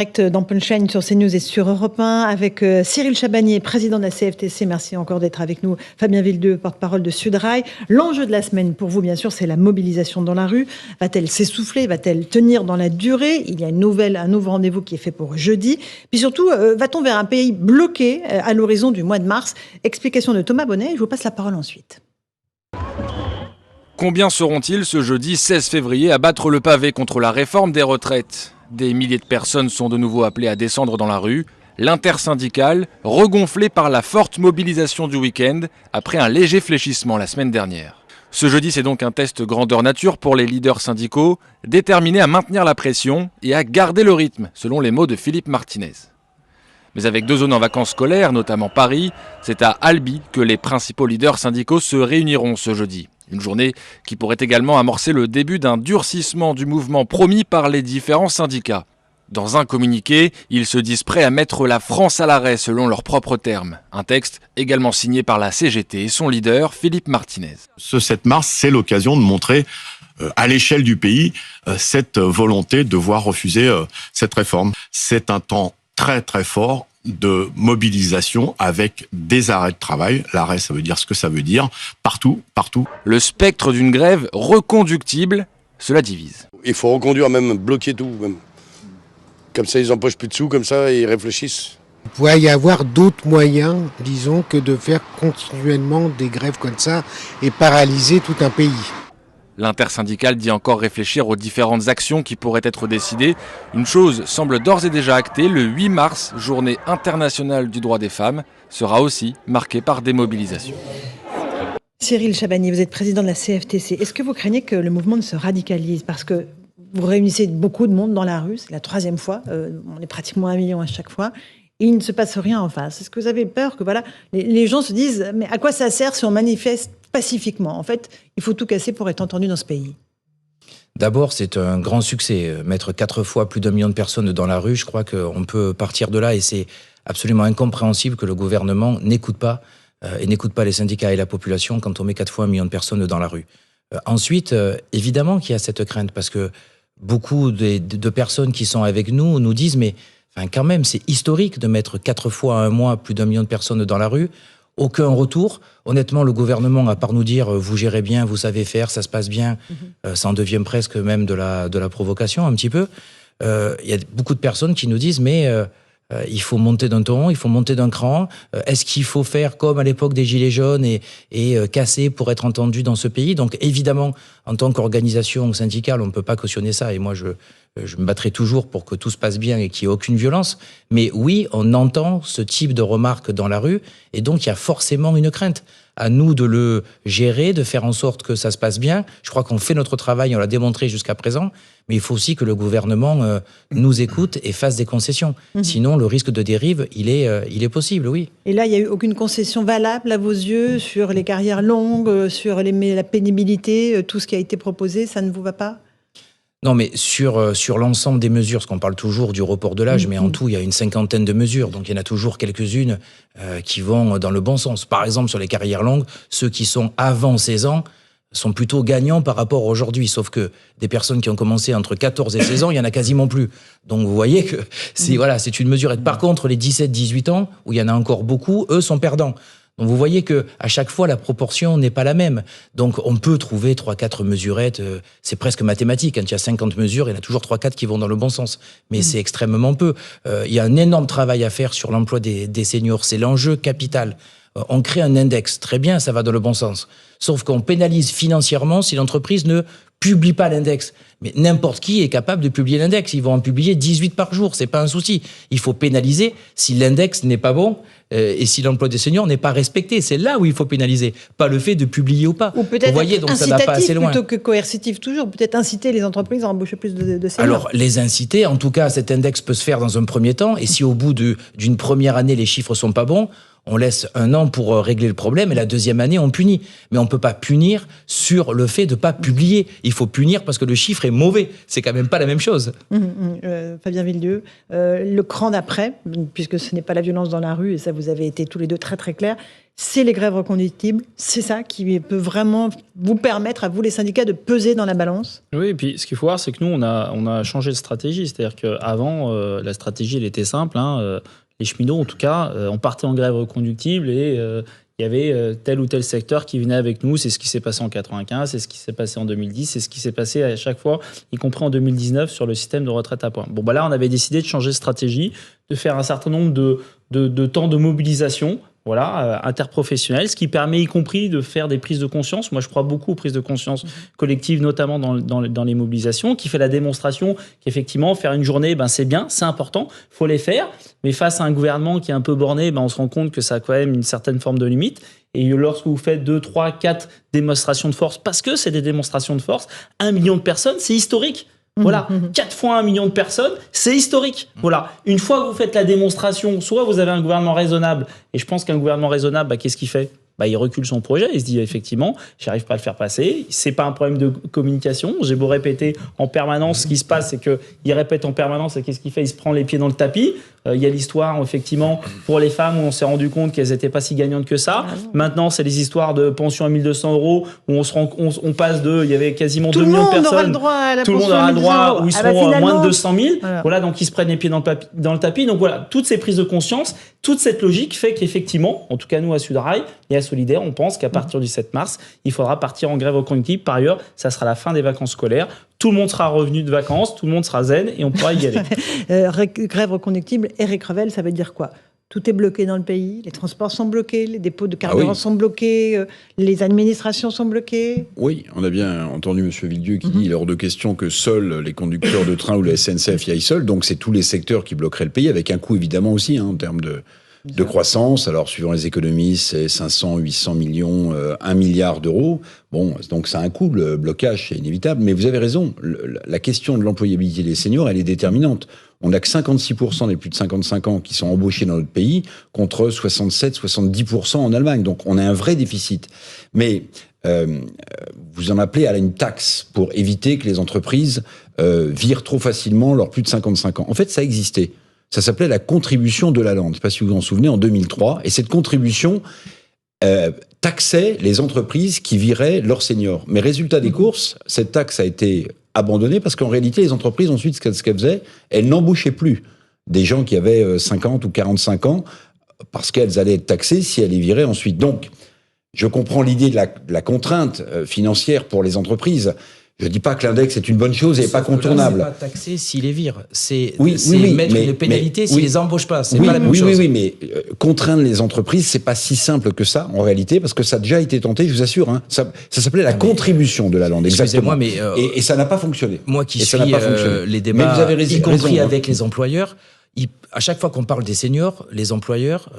Direct dans Punchline sur CNews et sur Europe 1 avec Cyril Chabagnier, président de la CFTC. Merci encore d'être avec nous. Fabien Vildeux, porte-parole de Sudrail. L'enjeu de la semaine pour vous, bien sûr, c'est la mobilisation dans la rue. Va-t-elle s'essouffler? Va-t-elle tenir dans la durée? Il y a un nouveau rendez-vous qui est fait pour jeudi. Puis surtout, va-t-on vers un pays bloqué à l'horizon du mois de mars? Explication de Thomas Bonnet. Je vous passe la parole ensuite. Combien seront-ils ce jeudi 16 février à battre le pavé contre la réforme des retraites? Des milliers de personnes sont de nouveau appelées à descendre dans la rue. L'intersyndicale, regonflée par la forte mobilisation du week-end, après un léger fléchissement la semaine dernière. Ce jeudi, c'est donc un test grandeur nature pour les leaders syndicaux, déterminés à maintenir la pression et à garder le rythme, selon les mots de Philippe Martinez. Mais avec 2 zones en vacances scolaires, notamment Paris, c'est à Albi que les principaux leaders syndicaux se réuniront ce jeudi. Une journée qui pourrait également amorcer le début d'un durcissement du mouvement promis par les différents syndicats. Dans un communiqué, ils se disent prêts à mettre la France à l'arrêt selon leurs propres termes. Un texte également signé par la CGT et son leader, Philippe Martinez. Ce 7 mars, c'est l'occasion de montrer à l'échelle du pays cette volonté de voir refuser cette réforme. C'est un temps très très fort de mobilisation avec des arrêts de travail. L'arrêt, ça veut dire ce que ça veut dire. Partout. Le spectre d'une grève reconductible, cela divise. Il faut reconduire, même bloquer tout. Même. Comme ça, ils empochent plus de sous, comme ça, ils réfléchissent. Il pourrait y avoir d'autres moyens, disons, que de faire continuellement des grèves comme ça et paralyser tout un pays. L'intersyndicale dit encore réfléchir aux différentes actions qui pourraient être décidées. Une chose semble d'ores et déjà actée, le 8 mars, journée internationale du droit des femmes, sera aussi marquée par des mobilisations. Cyril Chabagnier, vous êtes président de la CFTC. Est-ce que vous craignez que le mouvement ne se radicalise? Parce que vous réunissez beaucoup de monde dans la rue, c'est la 3e fois, on est pratiquement 1 million à chaque fois, et il ne se passe rien en face. Est-ce que vous avez peur que les gens se disent « mais à quoi ça sert si on manifeste pacifiquement ?» En fait, il faut tout casser pour être entendu dans ce pays. D'abord, c'est un grand succès. Mettre 4 fois plus d'1 million de personnes dans la rue, je crois qu'on peut partir de là, et c'est absolument incompréhensible que le gouvernement n'écoute pas les syndicats et la population quand on met 4 fois 1 million de personnes dans la rue. Ensuite, évidemment qu'il y a cette crainte, parce que beaucoup de personnes qui sont avec nous disent, mais quand même, c'est historique de mettre 4 fois à un mois plus d'1 million de personnes dans la rue. Aucun retour. Honnêtement, le gouvernement, à part nous dire, vous gérez bien, vous savez faire, ça se passe bien, ça en devient presque même de la provocation un petit peu. Il y a beaucoup de personnes qui nous disent, mais il faut monter d'un ton, il faut monter d'un cran. Est-ce qu'il faut faire comme à l'époque des Gilets jaunes et casser pour être entendu dans ce pays? Donc évidemment, en tant qu'organisation syndicale, on ne peut pas cautionner ça. Et moi, je me battrai toujours pour que tout se passe bien et qu'il n'y ait aucune violence. Mais oui, on entend ce type de remarques dans la rue, et donc il y a forcément une crainte. À nous de le gérer, de faire en sorte que ça se passe bien. Je crois qu'on fait notre travail, on l'a démontré jusqu'à présent, mais il faut aussi que le gouvernement nous écoute et fasse des concessions. Sinon, le risque de dérive, il est possible, oui. Et là, il n'y a eu aucune concession valable à vos yeux sur les carrières longues, sur la pénibilité, tout ce qui a été proposé, ça ne vous va pas ? Non, mais sur l'ensemble des mesures, parce qu'on parle toujours du report de l'âge, mais en tout, il y a une 50aine de mesures. Donc, il y en a toujours quelques-unes qui vont dans le bon sens. Par exemple, sur les carrières longues, ceux qui sont avant 16 ans sont plutôt gagnants par rapport à aujourd'hui. Sauf que des personnes qui ont commencé entre 14 et 16 ans, il y en a quasiment plus. Donc, vous voyez que c'est une mesure. Par contre, les 17-18 ans, où il y en a encore beaucoup, eux sont perdants. Donc vous voyez que à chaque fois, la proportion n'est pas la même. Donc on peut trouver 3-4 mesurettes, c'est presque mathématique. Quand il y a 50 mesures, il y en a toujours 3-4 qui vont dans le bon sens. Mais c'est extrêmement peu. Il y a un énorme travail à faire sur l'emploi des seniors. C'est l'enjeu capital. On crée un index, très bien, ça va dans le bon sens. Sauf qu'on pénalise financièrement si l'entreprise ne publie pas l'index. Mais n'importe qui est capable de publier l'index. Ils vont en publier 18 par jour, c'est pas un souci. Il faut pénaliser si l'index n'est pas bon et si l'emploi des seniors n'est pas respecté. C'est là où il faut pénaliser, pas le fait de publier ou pas. Ou peut-être vous voyez, donc ça va pas assez loin. Plutôt que coercitif toujours, peut-être inciter les entreprises à embaucher plus de seniors. Alors, les inciter, en tout cas, cet index peut se faire dans un premier temps, et si au bout d'une première année, les chiffres sont pas bons, on laisse 1 an pour régler le problème, et la 2e année, on punit. Mais on peut pas punir sur le fait de pas publier. Il faut punir parce que le chiffre est mauvais. C'est quand même pas la même chose. Fabien Vildeux, le cran d'après, puisque ce n'est pas la violence dans la rue, et ça vous avez été tous les deux très très clairs, c'est les grèves reconductibles. C'est ça qui peut vraiment vous permettre, à vous les syndicats, de peser dans la balance. Oui, et puis ce qu'il faut voir, c'est que nous, on a changé de stratégie. C'est-à-dire qu'avant, la stratégie, elle était simple. Les cheminots, en tout cas, on partait en grève reconductible et il y avait tel ou tel secteur qui venait avec nous. C'est ce qui s'est passé en 95, c'est ce qui s'est passé en 2010, c'est ce qui s'est passé à chaque fois, y compris en 2019, sur le système de retraite à points. Bon, là, on avait décidé de changer de stratégie, de faire un certain nombre de temps de mobilisation, interprofessionnel, ce qui permet y compris de faire des prises de conscience. Moi, je crois beaucoup aux prises de conscience collectives, notamment dans les mobilisations, qui fait la démonstration qu'effectivement, faire une journée, c'est bien, c'est important, il faut les faire. Mais face à un gouvernement qui est un peu borné, on se rend compte que ça a quand même une certaine forme de limite. Et lorsque vous faites 2, 3, 4 démonstrations de force, parce que c'est des démonstrations de force, 1 million de personnes, c'est historique. 4 fois 1 million de personnes, c'est historique. Une fois que vous faites la démonstration, soit vous avez un gouvernement raisonnable, et je pense qu'un gouvernement raisonnable, qu'est-ce qu'il fait ? Il recule son projet, il se dit effectivement, j'arrive pas à le faire passer. C'est pas un problème de communication. J'ai beau répéter en permanence, ce qui se passe, c'est qu'il répète en permanence, et qu'est-ce qu'il fait ? Il se prend les pieds dans le tapis. Il y a l'histoire, effectivement, pour les femmes, où on s'est rendu compte qu'elles n'étaient pas si gagnantes que ça. Maintenant, c'est les histoires de pension à 1 200 €, où on passe il y avait quasiment 2 millions de personnes. Tout le monde aura le droit, où ils seront à moins de 200 000. Donc ils se prennent les pieds dans le tapis. Donc toutes ces prises de conscience, toute cette logique fait qu'effectivement, en tout cas nous à Sudrail et à Solidaire, on pense qu'à partir du 7 mars, il faudra partir en grève reconductible. Par ailleurs, ça sera la fin des vacances scolaires. Tout le monde sera revenu de vacances, tout le monde sera zen et on pourra y aller. Grève reconductible, Éric Revel, ça veut dire quoi ? Tout est bloqué dans le pays, les transports sont bloqués, les dépôts de carburant sont bloqués, les administrations sont bloquées. Oui, on a bien entendu M. Villedieu qui dit qu'il est hors de question que seuls les conducteurs de train ou la SNCF y aillent seuls. Donc c'est tous les secteurs qui bloqueraient le pays, avec un coût évidemment aussi en termes de croissance. Alors, suivant les économistes, c'est 500, 800 millions, 1 milliard d'euros. Bon, donc ça a un coût, le blocage, c'est inévitable. Mais vous avez raison, la question de l'employabilité des seniors, elle est déterminante. On n'a que 56% des plus de 55 ans qui sont embauchés dans notre pays, contre 67-70% en Allemagne. Donc, on a un vrai déficit. Mais vous en appelez à une taxe pour éviter que les entreprises virent trop facilement leurs plus de 55 ans. En fait, ça existait. Ça s'appelait la contribution de Lalande. Je ne sais pas si vous vous en souvenez, en 2003. Et cette contribution taxait les entreprises qui viraient leurs seniors. Mais résultat des courses, cette taxe a été abandonnée parce qu'en réalité, les entreprises, ensuite, ce qu'elles faisaient, elles n'embauchaient plus des gens qui avaient 50 ou 45 ans parce qu'elles allaient être taxées si elles les viraient ensuite. Donc, je comprends l'idée de la contrainte financière pour les entreprises. Je ne dis pas que l'index est une bonne chose et pas contournable. C'est pas taxé s'ils les virent. C'est mettre une pénalité s'ils les embauchent pas. C'est pas la même chose. Oui, mais contraindre les entreprises, c'est pas si simple que ça en réalité, parce que ça a déjà été tenté, je vous assure. Ça s'appelait la contribution de Lalande. Exactement. Mais et ça n'a pas fonctionné. Moi qui suis les débats, y compris avec les employeurs, à chaque fois qu'on parle des seniors, les employeurs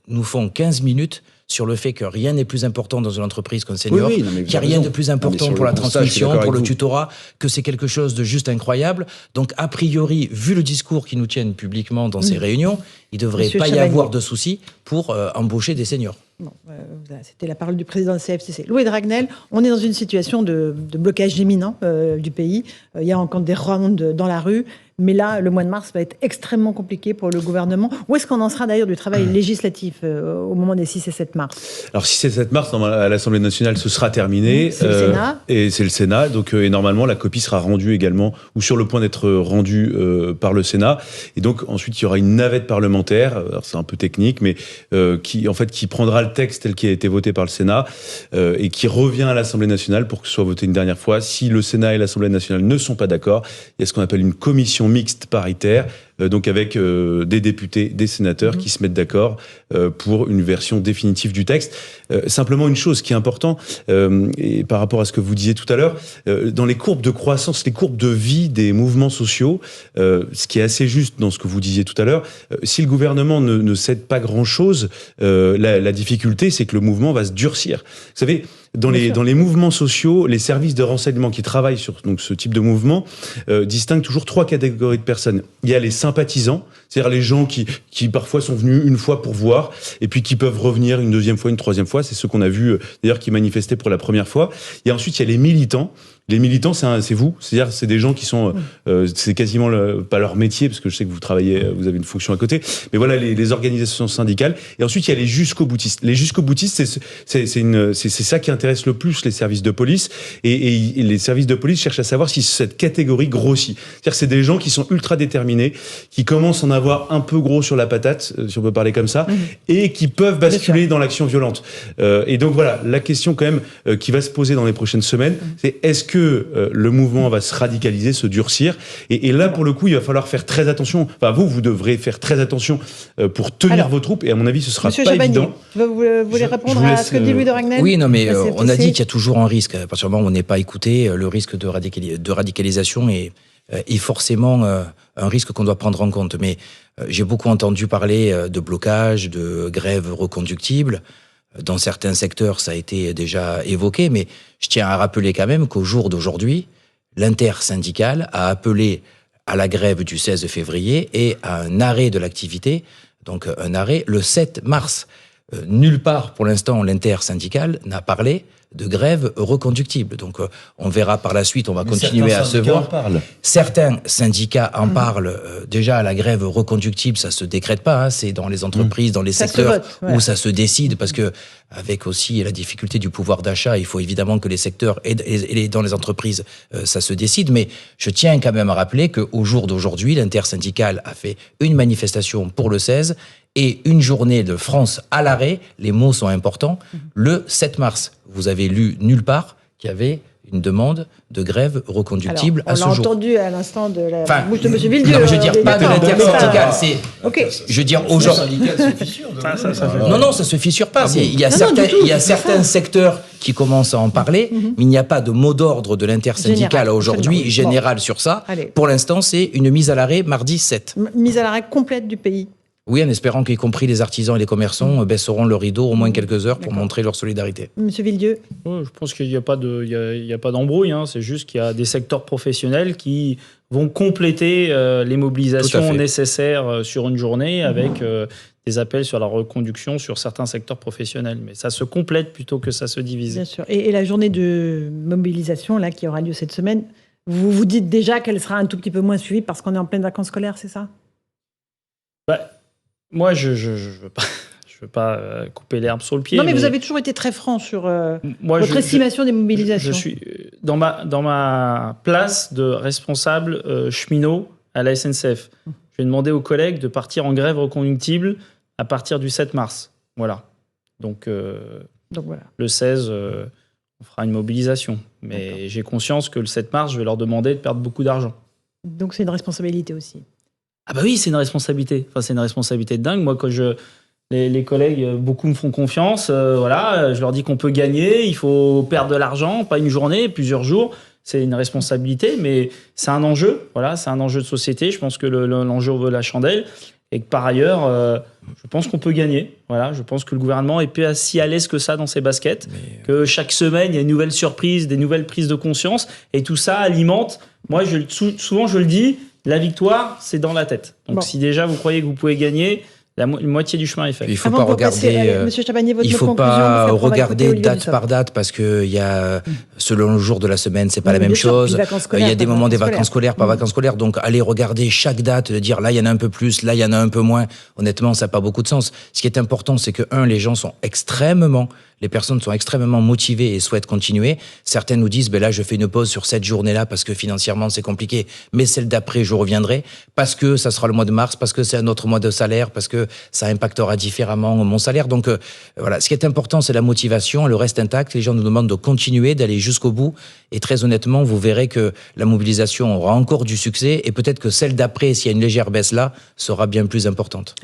nous font 15 minutes sur le fait que rien n'est plus important dans une entreprise qu'un senior, qu'il n'y a rien de plus important pour la transmission, pour le tutorat, que c'est quelque chose de juste incroyable. Donc, a priori, vu le discours qu'ils nous tiennent publiquement dans ces réunions, il ne devrait pas y avoir de souci pour embaucher des seniors. Bon, c'était la parole du président de CFTC. Louis Dragnel, on est dans une situation de blocage imminent du pays. Il y a encore des rondes dans la rue. Mais là, le mois de mars va être extrêmement compliqué pour le gouvernement. Où est-ce qu'on en sera d'ailleurs du travail législatif au moment des 6 et 7 mars ? Alors 6 et 7 mars, à l'Assemblée nationale, ce sera terminé. C'est le Sénat. Et c'est le Sénat. Donc, et normalement, la copie sera rendue également, ou sur le point d'être rendue par le Sénat. Et donc, ensuite, il y aura une navette parlementaire. Alors, c'est un peu technique, mais qui prendra le texte tel qu'il a été voté par le Sénat et qui revient à l'Assemblée nationale pour que ce soit voté une dernière fois. Si le Sénat et l'Assemblée nationale ne sont pas d'accord, il y a ce qu'on appelle une commission mixte paritaire, donc avec des députés, des sénateurs qui se mettent d'accord pour une version définitive du texte. Simplement une chose qui est importante, et par rapport à ce que vous disiez tout à l'heure, dans les courbes de croissance, les courbes de vie des mouvements sociaux, ce qui est assez juste dans ce que vous disiez tout à l'heure, si le gouvernement ne cède pas grand-chose, la difficulté, c'est que le mouvement va se durcir. Vous savez, dans les mouvements sociaux, les services de renseignement qui travaillent sur ce type de mouvement distinguent toujours 3 catégories de personnes. Il y a les sympathisants, c'est-à-dire les gens qui parfois sont venus une fois pour voir, et puis qui peuvent revenir une deuxième fois, une troisième fois. C'est ceux qu'on a vus, d'ailleurs, qui manifestaient pour la première fois. Et ensuite, il y a les militants. Les militants, c'est vous. C'est-à-dire, c'est des gens qui sont, c'est quasiment pas leur métier, parce que je sais que vous travaillez, vous avez une fonction à côté. Mais voilà, les organisations syndicales. Et ensuite, il y a les jusqu'au-boutistes. Les jusqu'au-boutistes, c'est ça qui intéresse le plus les services de police. Et les services de police cherchent à savoir si cette catégorie grossit. C'est-à-dire que c'est des gens qui sont ultra déterminés, qui commencent à en avoir un peu gros sur la patate, si on peut parler comme ça, et qui peuvent basculer dans l'action violente. Et donc voilà, la question quand même qui va se poser dans les prochaines semaines, c'est est-ce que le mouvement va se radicaliser, se durcir, et là pour le coup il va falloir faire très attention. Enfin vous devrez faire très attention pour tenir vos troupes, et à mon avis ce sera Monsieur pas Chabagnier, évident. vous voulez répondre à ce que dit Louis de Ragnel? Oui, non, mais on a dit qu'il y a toujours un risque. À partir du moment où on n'est pas écouté, le risque de radicalisation est forcément un risque qu'on doit prendre en compte. Mais j'ai beaucoup entendu parler de blocage, de grève reconductible. Dans certains secteurs, ça a été déjà évoqué, mais je tiens à rappeler quand même qu'au jour d'aujourd'hui, l'intersyndicale a appelé à la grève du 16 février et à un arrêt de l'activité, donc un arrêt le 7 mars. Nulle part, pour l'instant, l'intersyndicale n'a parlé de grève reconductible. Donc, on verra par la suite, on va continuer à se voir. Certains syndicats en parlent. Déjà, la grève reconductible, ça se décrète pas. C'est dans les entreprises, dans les secteurs où ça se décide, parce que avec aussi la difficulté du pouvoir d'achat, il faut évidemment que les secteurs et dans les entreprises, ça se décide. Mais je tiens quand même à rappeler qu'au jour d'aujourd'hui, l'intersyndicale a fait une manifestation pour le 16 et une journée de France à l'arrêt, les mots sont importants, le 7 mars. Vous avez lu nulle part qu'il y avait une demande de grève reconductible à ce jour. On l'a entendu à l'instant de la bouche de M. Villedieu. Non, je veux dire, pas de l'intersyndicale. Je veux dire, aujourd'hui... Non, ça se fissure pas. Il y a certains secteurs qui commencent à en parler, mais il n'y a pas de mot d'ordre de l'intersyndicale aujourd'hui, général sur ça. Pour l'instant, c'est une mise à l'arrêt mardi 7. Mise à l'arrêt complète du pays. Oui, en espérant qu'y compris les artisans et les commerçants baisseront le rideau au moins quelques heures pour montrer leur solidarité. Monsieur Villedieu. Je pense qu'il n'y a pas d'embrouille. C'est juste qu'il y a des secteurs professionnels qui vont compléter les mobilisations nécessaires sur une journée avec des appels sur la reconduction sur certains secteurs professionnels. Mais ça se complète plutôt que ça se divise. Bien sûr. Et la journée de mobilisation là, qui aura lieu cette semaine, vous vous dites déjà qu'elle sera un tout petit peu moins suivie parce qu'on est en pleine vacances scolaires, c'est ça? Moi, je veux pas couper l'herbe sur le pied. Non, mais vous avez toujours été très franc sur votre estimation des mobilisations. Je suis dans ma place de responsable cheminot à la SNCF. Je vais demander aux collègues de partir en grève reconductible à partir du 7 mars. Voilà. Donc voilà. Le 16, on fera une mobilisation. Mais j'ai conscience que le 7 mars, je vais leur demander de perdre beaucoup d'argent. Donc c'est une responsabilité aussi. Ah bah oui, c'est une responsabilité. Enfin, c'est une responsabilité de dingue. Moi, quand les collègues, beaucoup me font confiance. Je leur dis qu'on peut gagner, il faut perdre de l'argent, pas une journée, plusieurs jours. C'est une responsabilité, mais c'est un enjeu. Voilà, c'est un enjeu de société. Je pense que l'enjeu vaut la chandelle. Et que par ailleurs, je pense qu'on peut gagner. Voilà, je pense que le gouvernement est pas si à l'aise que ça dans ses baskets. Que chaque semaine, il y a une nouvelle surprise, des nouvelles prises de conscience. Et tout ça alimente. Moi, souvent, je le dis, la victoire, c'est dans la tête. Donc, si déjà vous croyez que vous pouvez gagner, la moitié du chemin est fait. Il ne faut pas regarder, Monsieur Chabagnier, votre il faut pas regarder date par date parce que il y a, selon le jour de la semaine, c'est pas la même chose. Il y a des moments des vacances scolaires, pas vacances scolaires. Donc, aller regarder chaque date, dire là, il y en a un peu plus, là, il y en a un peu moins. Honnêtement, ça n'a pas beaucoup de sens. Ce qui est important, c'est que, les personnes sont extrêmement motivées et souhaitent continuer. Certains nous disent, là, je fais une pause sur cette journée-là parce que financièrement, c'est compliqué. Mais celle d'après, je reviendrai parce que ça sera le mois de mars, parce que c'est un autre mois de salaire, parce que ça impactera différemment mon salaire. Donc, voilà. Ce qui est important, c'est la motivation. Le reste intact. Les gens nous demandent de continuer, d'aller jusqu'au bout. Et très honnêtement, vous verrez que la mobilisation aura encore du succès et peut-être que celle d'après, s'il y a une légère baisse là, sera bien plus importante.